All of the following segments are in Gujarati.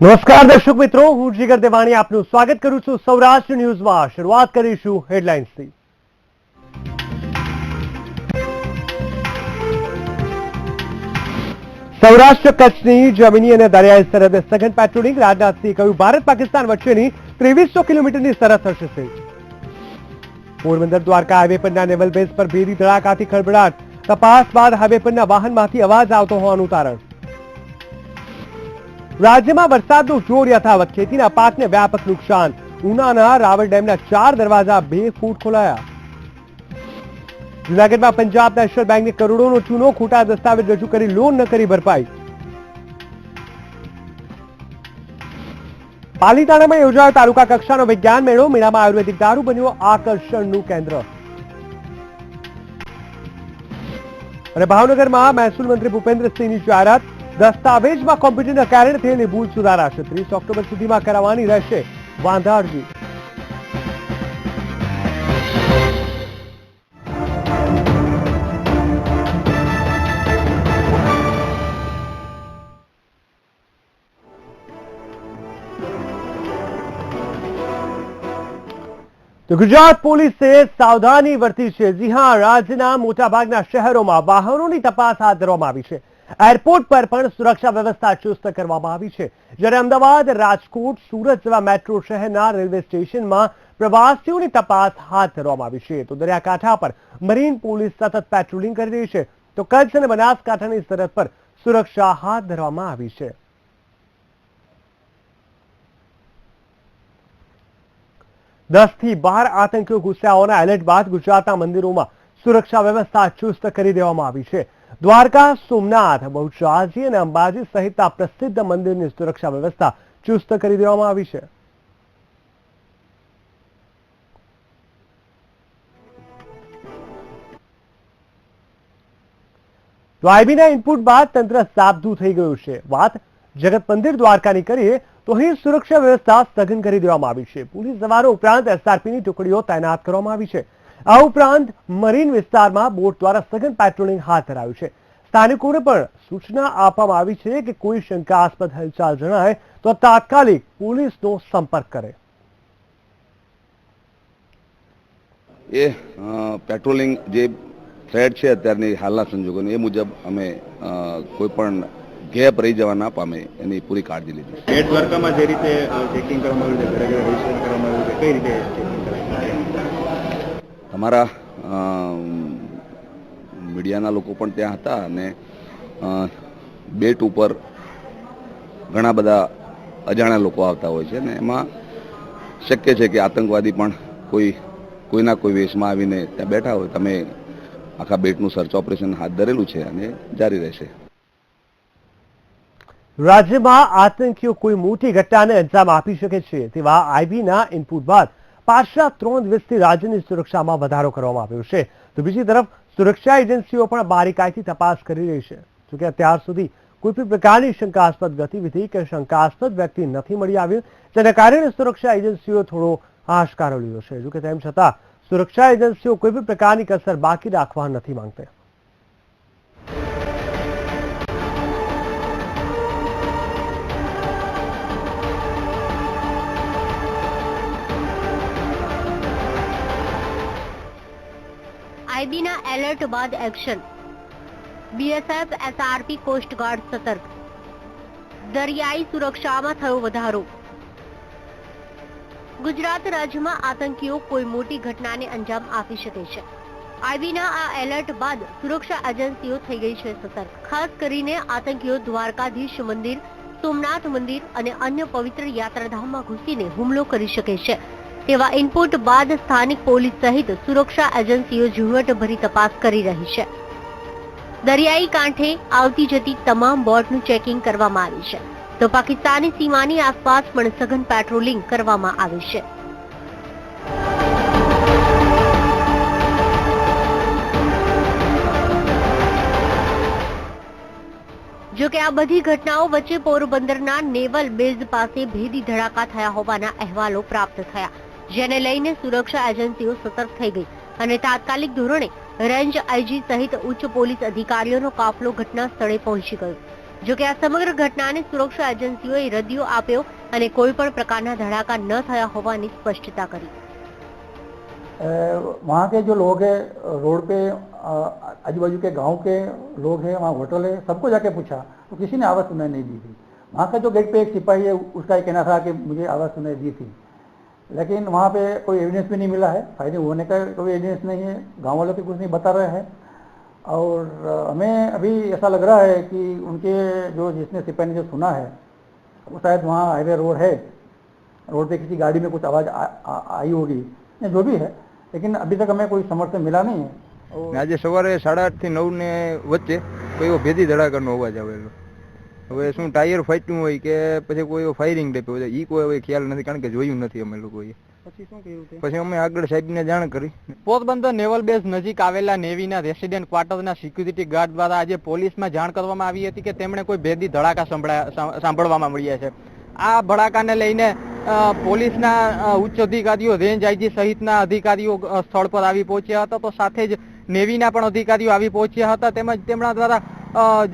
નમસ્કાર દર્શક મિત્રો, હું જીગર દેવાણી આપનું સ્વાગત કરું છું સૌરાષ્ટ્ર ન્યૂઝમાં. શરૂઆત કરીશું હેડલાઇન્સથી. સૌરાષ્ટ્ર કચ્છની જમીની અને દરિયાઈ સરહદે સઘન પેટ્રોલિંગ. રાજનાથસિંહે કહ્યું, ભારત પાકિસ્તાન વચ્ચેની 2300 કિલોમીટરની સરહદ થશે. પોરબંદર દ્વારકા હાઈવે પરના નેવલ બેઝ પર ભેદી ધડાકાથી ખળભળાટ. તપાસ બાદ હાઈવે પરના વાહનમાંથી અવાજ આવતો હોવાનું તારણ. રાજ્યમાં વરસાદનું જોર યથાવત. ખેતીના પાકને વ્યાપક નુકસાન. ઉનાના રાવલ ડેમના 4 દરવાજા 2 ફૂટ ખોલાયા. જૂનાગઢમાં પંજાબ નેશનલ બેંકને કરોડોનો ચૂનો. ખોટા દસ્તાવેજ રજૂ કરી લોન ન કરી ભરપાઈ. પાલીતાણામાં યોજાયો તાલુકા કક્ષાનો વિજ્ઞાન મેળો. મેળામાં આયુર્વેદિક દારૂ બન્યો આકર્ષણનું કેન્દ્ર. અને ભાવનગરમાં મહેસૂલ મંત્રી ભૂપેન્દ્રસિંહની જાહેરાત. દસ્તાવેજમાં કોમ્પ્યુટરના કારણે થયેલી ભૂલ સુધારાશે. 30 ઓક્ટોબર સુધીમાં કરાવવાની રહેશે વાંધા અરજી. તો ગુજરાત પોલીસે સાવધાની વર્તી છે. જી હા, રાજ્યના મોટાભાગના શહેરોમાં વાહનોની તપાસ હાથ ધરવામાં આવી છે. એરપોર્ટ પર પણ સુરક્ષા વ્યવસ્થા ચુસ્ત કરવામાં આવી છે. જ્યારે અમદાવાદ, રાજકોટ, સુરત જેવા મેટ્રો શહેરના રેલવે સ્ટેશનમાં પ્રવાસીઓની તપાસ હાથ ધરવામાં આવી છે. તો દરિયાકાંઠા પર મરીન પોલીસ સતત પેટ્રોલિંગ કરી રહી છે. તો કચ્છ અને બનાસકાંઠાની સરહદ પર સુરક્ષા હાથ ધરવામાં આવી છે. દસ થી 12 આતંકીઓ ઘૂસ્યા હોવાના એલર્ટ બાદ ગુજરાતના મંદિરોમાં સુરક્ષા વ્યવસ્થા ચુસ્ત કરી દેવામાં આવી છે. દ્વારકા, સોમનાથ, બહુચરાજી અને અંબાજી સહિતના પ્રસિદ્ધ મંદિરની સુરક્ષા વ્યવસ્થા ચુસ્ત કરી દેવામાં આવી છે. તો આઈબીના ઇનપુટ બાદ તંત્ર સાબદું થઈ ગયું છે. વાત જગત મંદિર દ્વારકાની કરીએ તો અહીં સુરક્ષા વ્યવસ્થા સઘન કરી દેવામાં આવી છે. પોલીસ જવાનો ઉપરાંત એસઆરપીની ટુકડીઓ તૈનાત કરવામાં આવી છે. આ ઉપરાંત મરીન વિસ્તારમાં બોટ દ્વારા સઘન પેટ્રોલિંગ હાથ ધરાયું છે. સ્થાનિકોને પણ સૂચના આપવામાં આવી છે કે કોઈ શંકાસ્પદ હલચાલ જણાય તો તાત્કાલિક પોલીસનો સંપર્ક કરે. એ પેટ્રોલિંગ જે થ્રેડ છે અત્યારની હાલના સંજોગોની, એ મુજબ અમે કોઈ પણ ગેપ રહી જવા ના પામે એની પૂરી કાળજી લીધી. બેટ દ્વારકામાં જે રીતે ચેકિંગ કરવામાં આવ્યું છે, ઘરે ઘરે રજીસ્ટ્રેશન કરવામાં આવ્યું છે, કઈ રીતે ચેકિંગ કરાય? અમારા મીડિયાના લોકો પણ ત્યાં હતા અને બેટ ઉપર ઘણા બધા અજાણ્યા લોકો આવતા હોય છે અને એમાં શક્ય છે કે આતંકવાદી પણ કોઈના કોઈ વેશમાં આવીને ત્યાં બેઠા હોય. તમે આખા બેટનું સર્ચ ઓપરેશન હાથ ધરેલું છે અને જારી રહેશે. રાજ્યમાં આતંકીઓ કોઈ મોટી ઘટનાને અંજામ આપી શકે છે તેવા આઈબીના ઇનપુટ બાદ પાછલા 3 દિવસથી રાજ્યની સુરક્ષામાં વધારો કરવામાં આવ્યો છે. તો બીજી તરફ સુરક્ષા એજન્સીઓ પણ બારીકાઈથી તપાસ કરી રહી છે. જોકે અત્યાર સુધી કોઈ પણ પ્રકારની શંકાસ્પદ ગતિવિધિ કે શંકાસ્પદ વ્યક્તિ નથી મળી આવ્યું, જેના કારણે સુરક્ષા એજન્સીઓ થોડો આશકારો લીધો છે. જોકે તેમ છતાં સુરક્ષા એજન્સીઓ કોઈ પણ પ્રકારની કસર બાકી રાખવા નથી માંગતી. આઈબીના એલર્ટ બાદ એક્શન. બીએસએફ, એસઆરપી, કોસ્ટગાર્ડ સતર્ક. દરિયાઈ સુરક્ષામાં થયો વધારો. ગુજરાત રાજ્યમાં આતંકીઓ કોઈ મોટી ઘટનાને અંજામ આપી શકે છે. આઈબીના આ એલર્ટ બાદ સુરક્ષા એજન્સીઓ થઈ ગઈ છે સતર્ક. ખાસ કરીને આતંકીઓ દ્વારકાધીશ મંદિર, સોમનાથ મંદિર અને અન્ય પવિત્ર યાત્રાધામમાં ઘૂસીને હુમલો કરી શકે છે. તેવા ઇનપુટ બાદ સ્થાનિક પોલીસ સહિત સુરક્ષા એજન્સીઓ ઝીણવટભરી તપાસ કરી રહી છે. દરિયાઈ કાંઠે આવતી જતી તમામ બોટનું ચેકિંગ કરવામાં આવ્યું છે. તો પાકિસ્તાની સીમાની આસપાસ પણ સઘન પેટ્રોલિંગ કરવામાં આવ્યું છે. જો કે આ બધી ઘટનાઓ વચ્ચે પોરબંદરના નેવલ બેઝ પાસે ભેદી ધડાકા થયા હોવાના અહેવાલો પ્રાપ્ત થયા, જેને લઈને સુરક્ષા એજન્સીઓ સતર્ક થઈ ગઈ અને તાત્કાલિક ધોરણે રેન્જ આઈજી સહિત ઉચ્ચ પોલીસ અધિકારીઓનો કાફલો ઘટના સ્થળે પહોંચી ગયો. જોકે આ સમગ્ર ઘટનાને સુરક્ષા એજન્સીઓએ રદિયો આપ્યો અને કોઈ પણ પ્રકારના ધડાકા ન થયા હોવાની સ્પષ્ટતા કરી। वहाँ के जो लोग हैं रोड पे आजू बाजू के गांव के लोग हैं, वहाँ होटल है, सबको जाके पूछा तो किसी ने आवाज़ सुनाई नहीं दी थी। वहाँ का जो गेट पे एक सिपाही है उसका ये कहना था कि मुझे आवाज़ सुनाई दी थी, लेकिन वहाँ पे कोई एविडेंस भी नहीं मिला है, फायरिंग होने का कोई एविडेंस नहीं है, गाँव वालों के कुछ नहीं बता रहे हैं। और हमें अभी ऐसा लग रहा है कि उनके जो जिसने सिपाही ने जो सुना है वो शायद वहाँ हाईवे रोड है, रोड पे किसी गाड़ी में कुछ आवाज़ आई होगी या जो भी है, लेकिन अभी तक हमें कोई समर्थन मिला नहीं है। આજે સવારે 8:30 થી 9 ને વચ્ચે કોઈ ભેદી ધડાકાનો અવાજ આવેલો। હવે શું ટાયર ફાટ્યું હોય કે પછી કોઈ ફાયરિંગ ટાઈપ હોય ઈ કોઈ ખ્યાલ નથી, કારણ કે જોયું નથી અમે લોકોએ। પછી અમે આગળ સાહેબને જાણ કરી। પોરબંદર નેવલ બેઝ નજીક આવેલા નેવીના રેસિડેન્ટ ક્વાર્ટરના સિક્યુરિટી ગાર્ડ દ્વારા આજે પોલીસમાં જાણ કરવામાં આવી હતી કે તેમણે કોઈ ભેદી ધડાકા સાંભળવામાં મળ્યા છે। આ ભડાકાને લઈને પોલીસના ઉચ્ચ અધિકારીઓ, રેન્જ આઈજી સહિતના અધિકારીઓ સ્થળ પર આવી પહોંચ્યા હતા, તો સાથે જ નેવીના પણ અધિકારીઓ આવી પહોંચ્યા હતા। તેમજ તેમના દ્વારા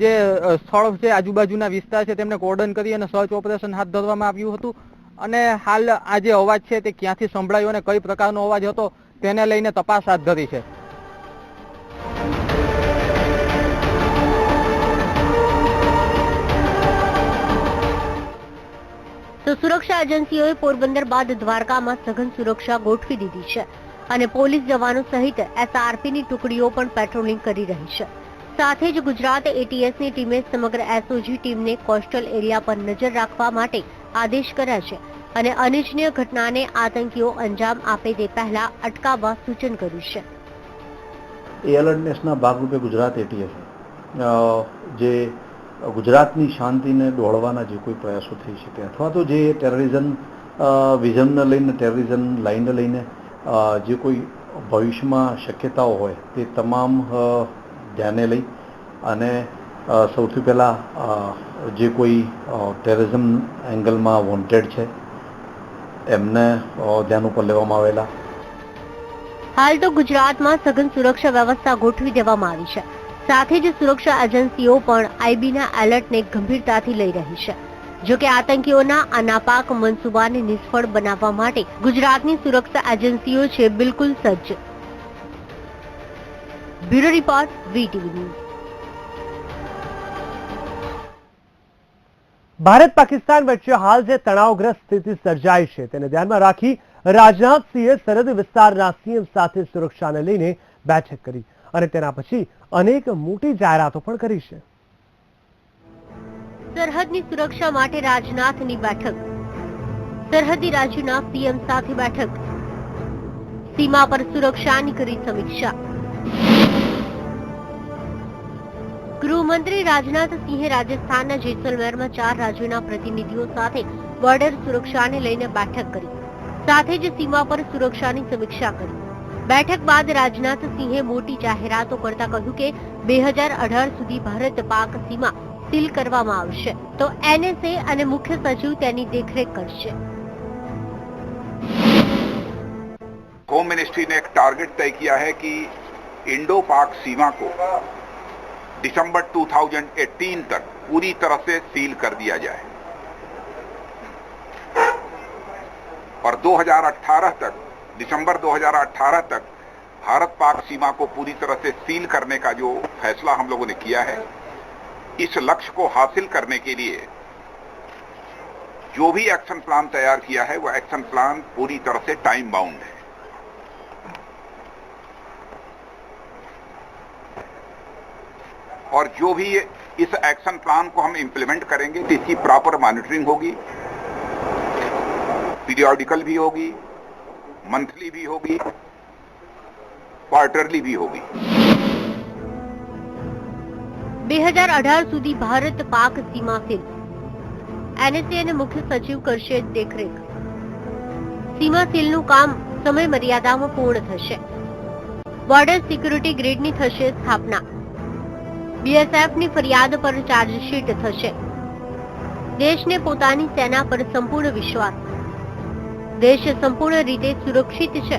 જે સ્થળ છે, આજુબાજુના વિસ્તાર છે, તેમને કોર્ડન કરી અને સર્ચ ઓપરેશન હાથ ધરવામાં આવ્યું હતું। અને હાલ આ જે અવાજ છે તે ક્યાંથી સંભળાયો અને કઈ પ્રકારનો અવાજ હતો તેને લઈને તપાસ હાથ ધરી છે। તો સુરક્ષા એજન્સીઓએ પોરબંદર બાદ દ્વારકામાં સઘન સુરક્ષા ગોઠવી દીધી છે અને પોલીસ જવાનો સહિત એસઆરપીની ટુકડીઓ પણ પેટ્રોલિંગ કરી રહી છે। સાથે જ ગુજરાત એટીએસની ટીમે સમગ્ર એસઓજી ટીમને કોસ્ટલ એરિયા પર નજર રાખવા માટે આદેશ કર્યા છે અને અનિચ્છનીય ઘટનાને આતંકીઓ અંજામ આપે તે પહેલા અટકાવવા સૂચન કર્યું છે। એ એલર્ટનેસના ભાગરૂપે ગુજરાત એટીએસ જે ગુજરાતની શાંતિને ડહોળવાના જે કોઈ પ્રયાસો થઈ શકે અથવા તો જે ટેરરિઝમ વિઝનને લઈને, ટેરરિઝમ લાઇનને લઈને જે કોઈ ભવિષ્યમાં શક્યતાઓ હોય તે તમામ ધ્યાને લઈ અને સૌથી પહેલાં જે કોઈ ટેરરિઝમ એંગલમાં વોન્ટેડ છે એમને ધ્યાન ઉપર લેવામાં આવેલા। હાલ તો ગુજરાતમાં સઘન સુરક્ષા વ્યવસ્થા ગોઠવી દેવામાં આવી છે। સાથે જ સુરક્ષા એજન્સીઓ પણ આઈબીના એલર્ટને ગંભીરતાથી લઈ રહી છે। જો કે આતંકીઓના આ નાપાક મનસૂબાને નિષ્ફળ બનાવવા માટે ગુજરાતની સુરક્ષા એજન્સીઓ છે બિલકુલ સજ્જ। Bureau report, VTV news. Bharat Pakistan વચ્ચે હાલ જે તણાવગ્રસ્ત સ્થિતિ સર્જાઈ છે તેને ધ્યાનમાં રાખી રાજનાથસિંહે સરહદ વિસ્તારના સીએમ સાથે સુરક્ષાને લઈને બેઠક કરી અને તેના પછી અનેક મોટી જાહેરાતો પણ કરી છે। સરહદની સુરક્ષા માટે રાજનાથની બેઠક, સરહદી રાજ્યોના સીએમ સાથે બેઠક, સીમા પર સુરક્ષાની કરી સમીક્ષા। ગૃહમંત્રી રાજનાથ સિંહે રાજસ્થાનના જેસલમેરમાં 4 રાજ્યોના પ્રતિનિધિઓ સાથે બોર્ડર સુરક્ષાને લઈને બેઠક કરી, સાથે જ સીમા પર સુરક્ષાની સમીક્ષા કરી। બેઠક બાદ રાજનાથ સિંહે મોટી જાહેરાતો કરતા કહ્યું કે 2018 સુધી ભારત પાક સીમા સીલ કરવામાં આવશે, તો એનએસએ અને મુખ્ય સચિવ તેની દેખરેખ કરશે। होम मिनिस्ट्री ने एक टारगेट तय किया है कि इंडो पाक सीमा को दिसंबर 2018 तक पूरी तरह से सील कर दिया जाए और 2018 तक, दिसंबर 2018 तक भारत पाक सीमा को पूरी तरह से सील करने का जो फैसला हम लोगों ने किया है, इस लक्ष्य को हासिल करने के लिए जो भी एक्शन प्लान तैयार किया है वह एक्शन प्लान पूरी तरह से टाइम बाउंड है। और जो भी इस एक्शन प्लान को हम इंप्लीमेंट करेंगे तो इसकी प्रॉपर मॉनिटरिंग होगी, पीरियोडिकल भी होगी, मंथली भी होगी, क्वार्टरली भी होगी। 2018 સુધી ભારત પાક સીમા સીલ, એનએસએ અને મુખ્ય સચિવ કરશે દેખરેખ। સીમા સીલનું કામ સમય મર્યાદામાં પૂર્ણ થશે। બોર્ડર સિક્યુરિટી ગ્રીડની થશે સ્થાપના। બીએસએફની ફરિયાદ પર ચાર્જશીટ થશે। દેશને પોતાની સેના પર સંપૂર્ણ વિશ્વાસ। દેશ સંપૂર્ણ રીતે સુરક્ષિત છે।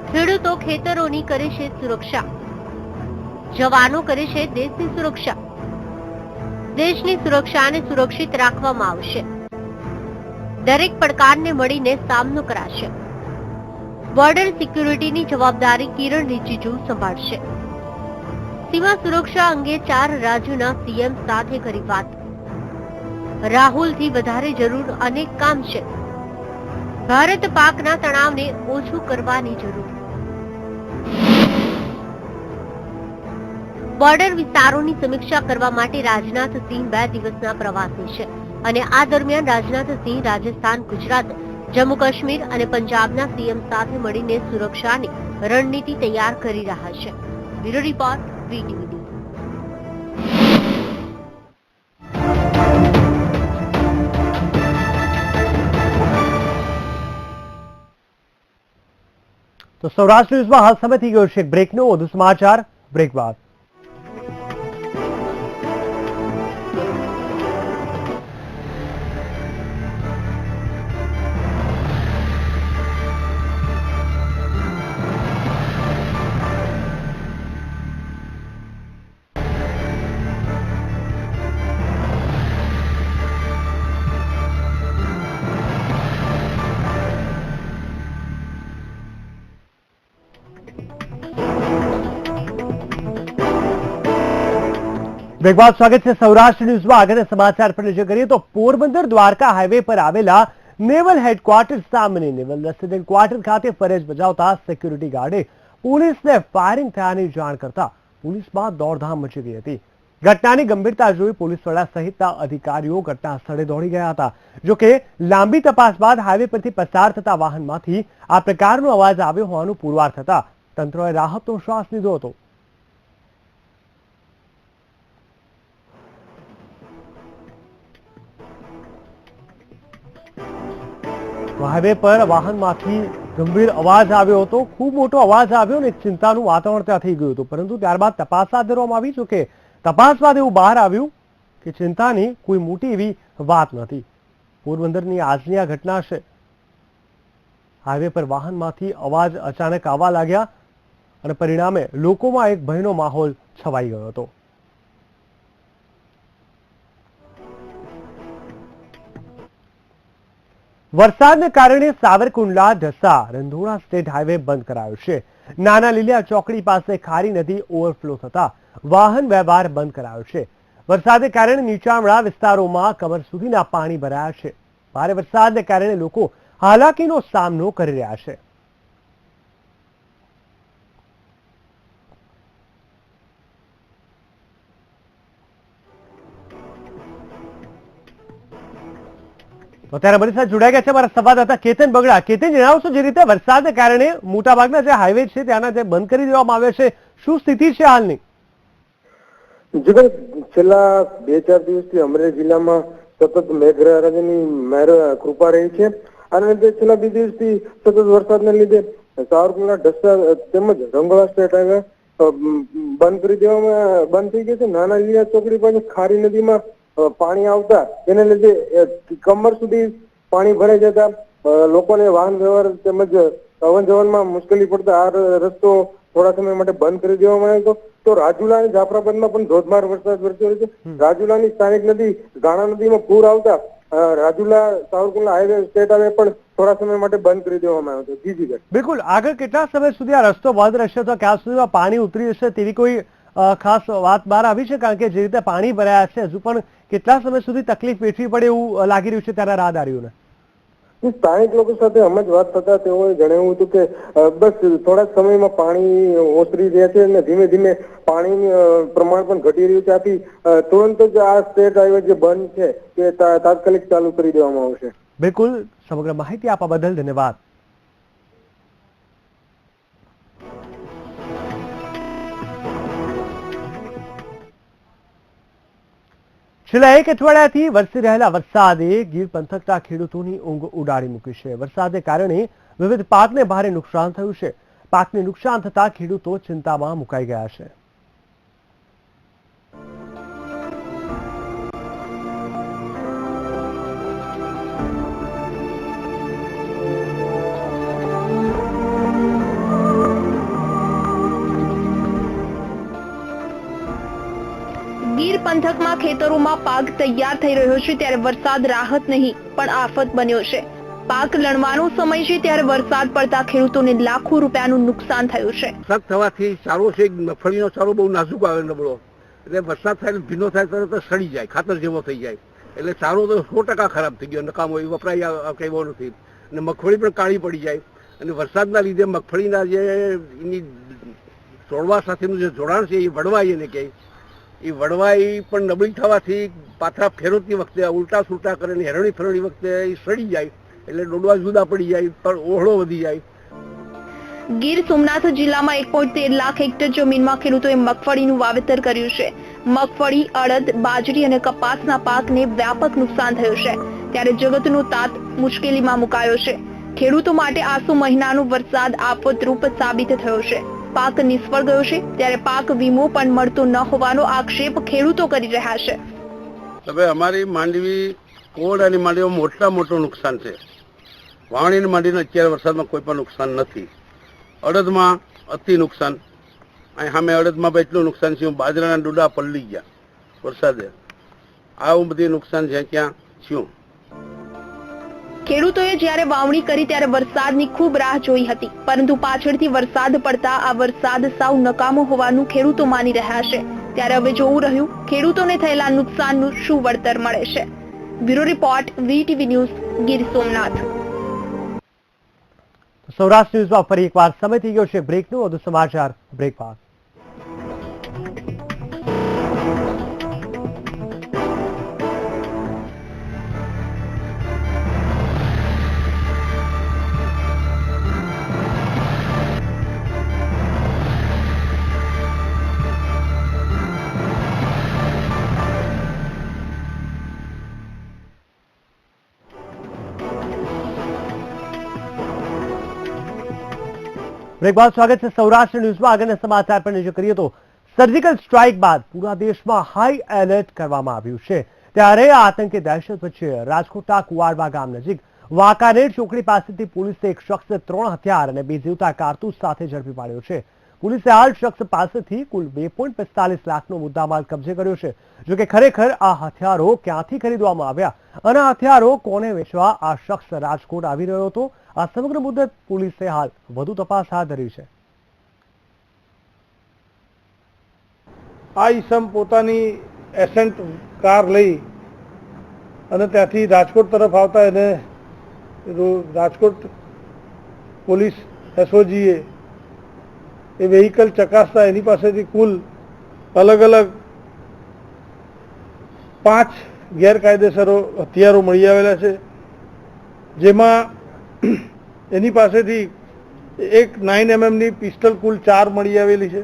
ખેડૂતો ખેતરોની કરે છે સુરક્ષા, જવાનો કરે છે દેશની સુરક્ષા। દેશની સુરક્ષાને સુરક્ષિત રાખવામાં આવશે. દરેક પડકારને મળીને સામનો કરાશે. બોર્ડર સિક્યુરિટીની જવાબદારી કિરણ રિજિજુ સંભાળશે. સીમા સુરક્ષા અંગે 4 રાજ્યોના સીએમ સાથે કરી વાત. રાહુલથી વધારે જરૂર અનેક કામ છે. ભારત પાકના તણાવને ઓછું કરવાની જરૂર. બોર્ડર વિસ્તારોની સમીક્ષા કરવા માટે રાજનાથસિંહ 2 દિવસના પ્રવાસે છે અને આ દરમિયાન રાજનાથસિંહ રાજસ્થાન, ગુજરાત, જમ્મુ કાશ્મીર અને પંજાબના સીએમ સાથે મળીને સુરક્ષાની રણનીતિ તૈયાર કરી રહ્યા છે. Bureau report, VTV. તો સૌરાષ્ટ્ર ન્યૂઝમાં હાલ સમય થઈ ગયો છે બ્રેકનો. વધુ સમાચાર બ્રેક બાદ. બ્રેક બાદ સ્વાગત છે સૌરાષ્ટ્ર ન્યૂઝમાં. આગળના સમાચાર પર નજર કરીએ તો પોરબંદર દ્વારકા હાઈવે પર આવેલા નેવલ હેડક્વાર્ટર સામે નેવલ રેસિડેન્ટ ક્વાર્ટર ખાતે ફરજ બજાવતા સિક્યુરિટી ગાર્ડે પોલીસને ફાયરિંગ થયાની જાણ કરતા પોલીસમાં દોડધામ મચી ગઈ હતી. ઘટનાની ગંભીરતા જોઈ પોલીસ વડા સહિતના અધિકારીઓ ઘટના સ્થળે દોડી ગયા હતા. જોકે લાંબી તપાસ બાદ હાઈવે પરથી પસાર થતા વાહનમાંથી આ પ્રકારનો અવાજ આવ્યો હોવાનું પુરવાર થતા તંત્રએ રાહતનો શ્વાસ લીધો હતો. હાઈવે પર વાહનમાંથી ગંભીર અવાજ આવ્યો હતો. ખૂબ મોટો અવાજ આવ્યો અને ચિંતાનું વાતાવરણ ત્યાં થઈ ગયું હતું. પરંતુ ત્યારબાદ તપાસ હાથ ધરવામાં આવી. જો કે તપાસ બાદ એવું બહાર આવ્યું કે ચિંતાની કોઈ મોટી એવી વાત નથી. પોરબંદરની આજની આ ઘટના છે. હાઈવે પર વાહનમાંથી અવાજ અચાનક આવવા લાગ્યા અને પરિણામે લોકોમાં એક ભયનો માહોલ છવાઈ ગયો હતો. વરસાદને કારણે સાવરકુંડલા ઢસા રંધોળા સ્ટેટ હાઈવે બંધ કરાયો છે. નાના લીલિયા ચોકડી પાસે ખારી નદી ઓવરફ્લો થતા વાહન વ્યવહાર બંધ કરાયો છે. વરસાદને કારણે નીચાણવાળા વિસ્તારોમાં કમર સુધીના પાણી ભરાયા છે. ભારે વરસાદને કારણે લોકો હાલાકીનો સામનો કરી રહ્યા છે. અત્યારે મારી સાથે જોડાઈ ગયા છે મારા સંવાદદાતા કેતન બગડા. કેતન, જણાવશો જે રીતે વરસાદને કારણે મોટાભાગના જે હાઈવે છે ત્યાંના જે બંધ કરી દેવામાં આવ્યા છે, શું સ્થિતિ છે હાલની? છેલ્લા 2-4 દિવસથી અમરેલી જિલ્લામાં સતત મેઘરાજાની કૃપા રહી છે અને છેલ્લા 2 દિવસથી સતત વરસાદને લીધે સાવરકુંડલા ઢસા તેમજ રંગોળા સ્ટેટ હાઈવે બંધ થઈ ગયો છે. નાના લીલિયા ચોકડી પાસે ખારી નદીમાં પાણી આવતા તેને લીધે કમર સુધી પાણી ભરાઈ જતા લોકોને વાહન વ્યવહાર તેમજ અવર જવરમાં મુશ્કેલી પડતા આ રસ્તો થોડા સમય માટે બંધ કરી દેવામાં આવ્યો હતો. તો રાજુલા અને જાફરાબાદમાં પણ ધોધમાર વરસાદ વરસ્યો છે. રાજુલાની સ્થાનિક નદી ગાણા નદીમાં પૂર આવતા Rajula Savarkundla highway state highway પણ થોડા સમય માટે બંધ કરી દેવામાં આવ્યો હતો. જી બિલકુલ. આગળ કેટલા સમય સુધી આ રસ્તો બંધ રહેશે તો ક્યાં સુધીમાં પાણી ઉતરી જશે તેવી કોઈ ખાસ વાત બહાર આવી છે? કારણ કે જે રીતે પાણી ભરાયા છે હજુ પણ કેટલા સમય સુધી તકલીફ વેઠવી પડે એવું લાગી રહ્યું છે ત્યાંના રાહદારીઓને? સ્થાનિક લોકો સાથે અમે જ વાત થતા તેઓએ જણાવ્યું હતું કે બસ થોડા સમયમાં પાણી ઓસરી રહ્યા છે અને ધીમે ધીમે પાણીનું પ્રમાણ પણ ઘટી રહ્યું છે. આથી તુરંત જ આ સ્ટેટ હાઈવે જે બંધ છે તે તાત્કાલિક ચાલુ કરી દેવામાં આવશે. બિલકુલ. સમગ્ર માહિતી આપવા બદલ ધન્યવાદ. છેલ્લા 1 અઠવાડિયાથી વરસી રહેલા વરસાદે ગીર પંથકના ખેડૂતોની ઊંઘ ઉડાડી મૂકી છે. વરસાદને કારણે વિવિધ પાકને ભારે નુકસાન થયું છે. પાકને નુકસાન થતા ખેડૂતો ચિંતામાં મુકાઈ ગયા છે. ગીર પંથકમાં ખેતરોમાં પાક તૈયાર થઈ રહ્યો છે ત્યારે વરસાદ રાહત નહીં પણ આફત બન્યો છે. પાક લણવાનો સમય છે ત્યારે વરસાદ પડતા ખેડૂતોને લાખો રૂપિયાનું નુકસાન થયું છે. વરસાદ થવાથી સારો છે, મગફળીનો સારો બહુ નાજુક આવે નબળો, એટલે વરસાદ થાય ભીનો થાય તરત સડી જાય, ખાતર જેવો થઈ જાય, એટલે સારો તો 100% ખરાબ થઈ ગયો, નકામો એ વપરાય કહેવો નથી. અને મગફળી પણ કાળી પડી જાય, અને વરસાદના લીધે મગફળીના જે એની છોડવા સાથેનું જે જોડાણ છે એ વડવાઈ એને કહે, એ વડવાઈ પણ નબળી થવાથી પાથરા ફેરવતી વખતે ઉલટા સુલટા કરે ને હેરણી ફેરવણી વખતે એ સડી જાય, એટલે ડોડવા જુદા પડી જાય, પણ ઓહળો વધી જાય. ગીર સોમનાથ જિલ્લામાં 1.13 લાખ હેક્ટર જમીનમાં ખેડૂતોએ મગફળીનું વાવેતર કર્યું છે. મગફળી, અડદ, બાજરી અને કપાસના પાકને વ્યાપક નુકસાન થયું છે ત્યારે જગતનો તાત મુશ્કેલીમાં મુકાયો છે. ખેડૂતો માટે આસો મહિનાનો વરસાદ આફતરૂપ સાબિત થયો છે. પાક નિષ્ફળ ગયો છે ત્યારે પાક વીમો પણ મળતો ન હોવાનો આક્ષેપ ખેડૂતો કરી રહ્યા છે. હવે અમારી માંડવી, કોળ અને માંડવીમાં મોટું નુકસાન છે. વાવણી અને માંડવીને અત્યારે વરસાદમાં કોઈ પણ નુકસાન નથી. અડદમાં અતિ નુકસાન, અહીં સામે અડદમાં એટલું નુકસાન છે, બાજરાના ડૂડા પલળી ગયા વરસાદે. આવું બધી નુકસાન છે ક્યાં થયું. ખેડૂતોએ જ્યારે વાવણી કરી ત્યારે વરસાદની ખૂબ રાહ જોઈ હતી, પરંતુ પાછળથી વરસાદ પડતા આ વરસાદ સાવ નકામો હોવાનું ખેડૂતો માની રહ્યા છે. ત્યારે હવે જોવું રહ્યું ખેડૂતોને થયેલા નુકસાનનું શું વળતર મળે છે. Bureau report, VTV news, Gir Somnath. Saurashtra ન્યૂઝમાં ફરી એકવાર સમય થઈ ગયો છે બ્રેકનો. વધુ સમાચાર બ્રેક બાદ. બ્રેક બાદ સ્વાગત છે સૌરાષ્ટ્ર ન્યૂઝમાં. આગળના સમાચાર પર નજર કરીએ તો સર્જિકલ સ્ટ્રાઇક બાદ પૂરા દેશમાં હાઈ એલર્ટ કરવામાં આવ્યું છે. ત્યારે આતંકી દહેશત વચ્ચે રાજકોટના કુવાડવા ગામ નજીક વાંકાનેર ચોકડી પાસેથી પોલીસે એક શખ્સ 3 હથિયાર અને 2 જીવતા કારતૂસ સાથે ઝડપી પાડ્યો છે. પોલીસે હાલ શખ્સ પાસેથી કુલ 2.45 લાખનો મુદ્દામાલ કબજે કર્યો છે. જોકે ખરેખર આ હથિયારો ક્યાંથી ખરીદવામાં આવ્યા અને આ હથિયારો કોને વેચવા આ શખ્સ રાજકોટ આવી રહ્યો હતો, આ સમગ્ર મુદ્દે પોલીસે હાલ વધુ તપાસ હાથ ધરી છે. આ ઈસમ પોતાની એસેન્ટ કાર લઈ અને ત્યાંથી રાજકોટ તરફ આવતા એને રાજકોટ પોલીસ એસઓજીએ એ વેહિકલ ચકાસતા એની પાસેથી કુલ અલગ અલગ 5 ગેરકાયદેસર હથિયારો મળી આવેલા છે, જેમાં એની પાસેથી એક 9mm ની પિસ્ટલ કુલ 4 મળી આવેલી છે.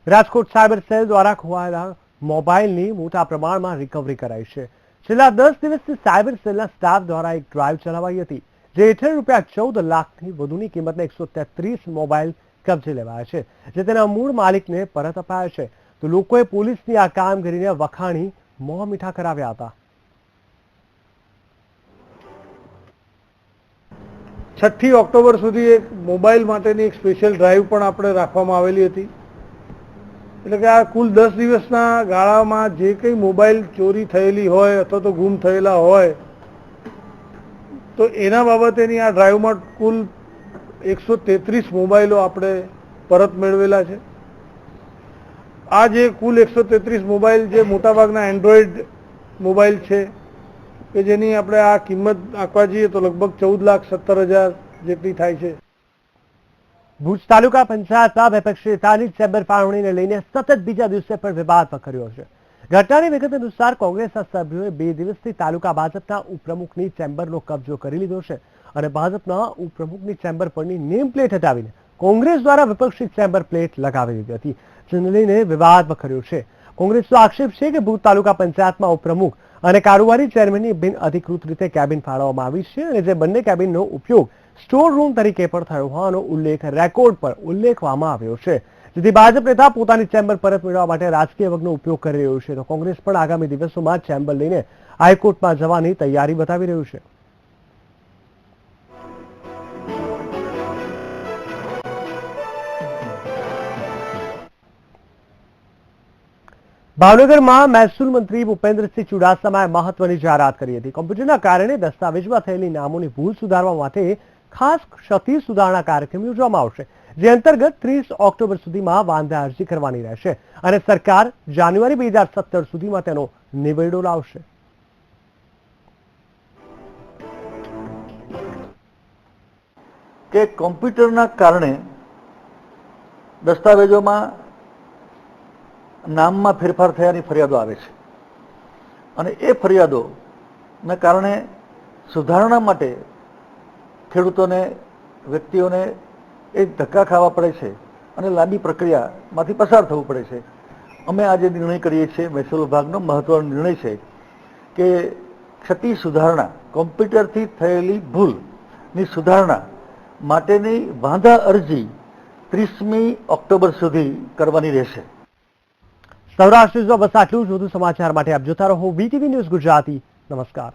રાજકોટ સાયબર સેલ દ્વારા ખોવાયેલા મોબાઈલની મોટા પ્રમાણમાં રિકવરી કરાઈ છે. છેલ્લા 10 દિવસથી સાયબર સેલના સ્ટાફ દ્વારા એક ડ્રાઈવ ચલાવાઈ હતી, જે હેઠળ ₹14 લાખથી વધુની કિંમતના 133 મોબાઈલ કબજે લેવાયા છે, જે તેના મૂળ માલિકને પરત અપાયા છે. તો લોકોએ પોલીસની આ કામગીરીને વખાણી મોં મીઠા કરાવ્યા હતા. 6 ઓક્ટોબર સુધી એક મોબાઈલ માટેની એક સ્પેશિયલ ડ્રાઈવ પણ આપણે રાખવામાં આવેલી હતી. એટલે કે આ કુલ 10 દિવસના ગાળામાં જે કંઈ મોબાઈલ ચોરી થયેલી હોય અથવા તો ગુમ થયેલા હોય તો એના બાબતેની આ ડ્રાઈવમાં કુલ 133 મોબાઈલો આપણે પરત મેળવેલા છે. આ જે કુલ 133 મોબાઈલ જે મોટાભાગના એન્ડ્રોઈડ મોબાઈલ છે કે જેની આપણે આ કિંમત આંકવા જઈએ તો લગભગ 14,17,000 જેટલી થાય છે. ભુજ તાલુકા પંચાયતમાં વિપક્ષી નેતાની ચેમ્બર ફાળવણીને લઈને સતત બીજા દિવસે પણ વિવાદ પકડ્યો છે. ઘટનાની વિગત અનુસાર કોંગ્રેસના સભ્યોએ 2 દિવસથી તાલુકા ભાજપના ઉપપ્રમુખની ચેમ્બરનો કબજો કરી લીધો છે અને ભાજપના ઉપપ્રમુખની ચેમ્બર પરની નેમ પ્લેટ હટાવીને કોંગ્રેસ દ્વારા વિપક્ષી ચેમ્બર પ્લેટ લગાવી દીધી હતી, જેને લઈને વિવાદ પકડ્યો છે. કોંગ્રેસનો આક્ષેપ છે કે ભુજ તાલુકા પંચાયતમાં ઉપપ્રમુખ અને કારોબારી ચેરમેનની બિન અધિકૃત રીતે કેબિન ફાળવવામાં આવી છે અને જે બંને કેબિનનો ઉપયોગ સ્ટોર રૂમ તરીકે પણ થયો હોવાનો ઉલ્લેખ રેકોર્ડ પર ઉલ્લેખવામાં આવ્યો છે, જેથી ભાજપ નેતા પોતાની ચેમ્બર પરત મેળવવા માટે રાજકીય વર્ગનો ઉપયોગ કરી રહ્યો છે. તો કોંગ્રેસ પણ આગામી દિવસોમાં ચેમ્બર લઈને હાઈકોર્ટમાં જવાની તૈયારી બતાવી રહ્યું છે. ભાવનગરમાં મહેસૂલ મંત્રી ભૂપેન્દ્રસિંહ ચુડાસમાએ મહત્વની જાહેરાત કરી હતી. કોમ્પ્યુટરના કારણે દસ્તાવેજમાં થયેલી નામોની ભૂલ સુધારવા માટે ખાસ ક્ષતિ સુધારણા કાર્યક્રમ યોજવામાં આવશે, જે અંતર્ગત 30 ઓક્ટોબર સુધીમાં વાંધા અરજી કરવાની રહેશે અને સરકાર જાન્યુઆરી 2017 સુધીમાં તેનો નિવેડો લાવશે. કે કોમ્પ્યુટરના કારણે દસ્તાવેજોમાં નામમાં ફેરફાર થયાની ફરિયાદો આવે છે અને એ ફરિયાદોના કારણે સુધારણા માટે ખેડૂતોને, વ્યક્તિઓને એ ધક્કા ખાવા પડે છે અને લાંબી પ્રક્રિયામાંથી પસાર થવું પડે છે. અમે આજે નિર્ણય કરીએ છીએ, મહેસૂલ વિભાગનો મહત્વનો નિર્ણય છે કે ક્ષતિ સુધારણા, કોમ્પ્યુટરથી થયેલી ભૂલની સુધારણા માટેની વાંધા અરજી 30મી ઓક્ટોબર સુધી કરવાની રહેશે. સૌરાષ્ટ્રમાં બસ આટલું જ. વધુ સમાચાર માટે આપ જોતા રહો VTV ન્યૂઝ ગુજરાતી. નમસ્કાર.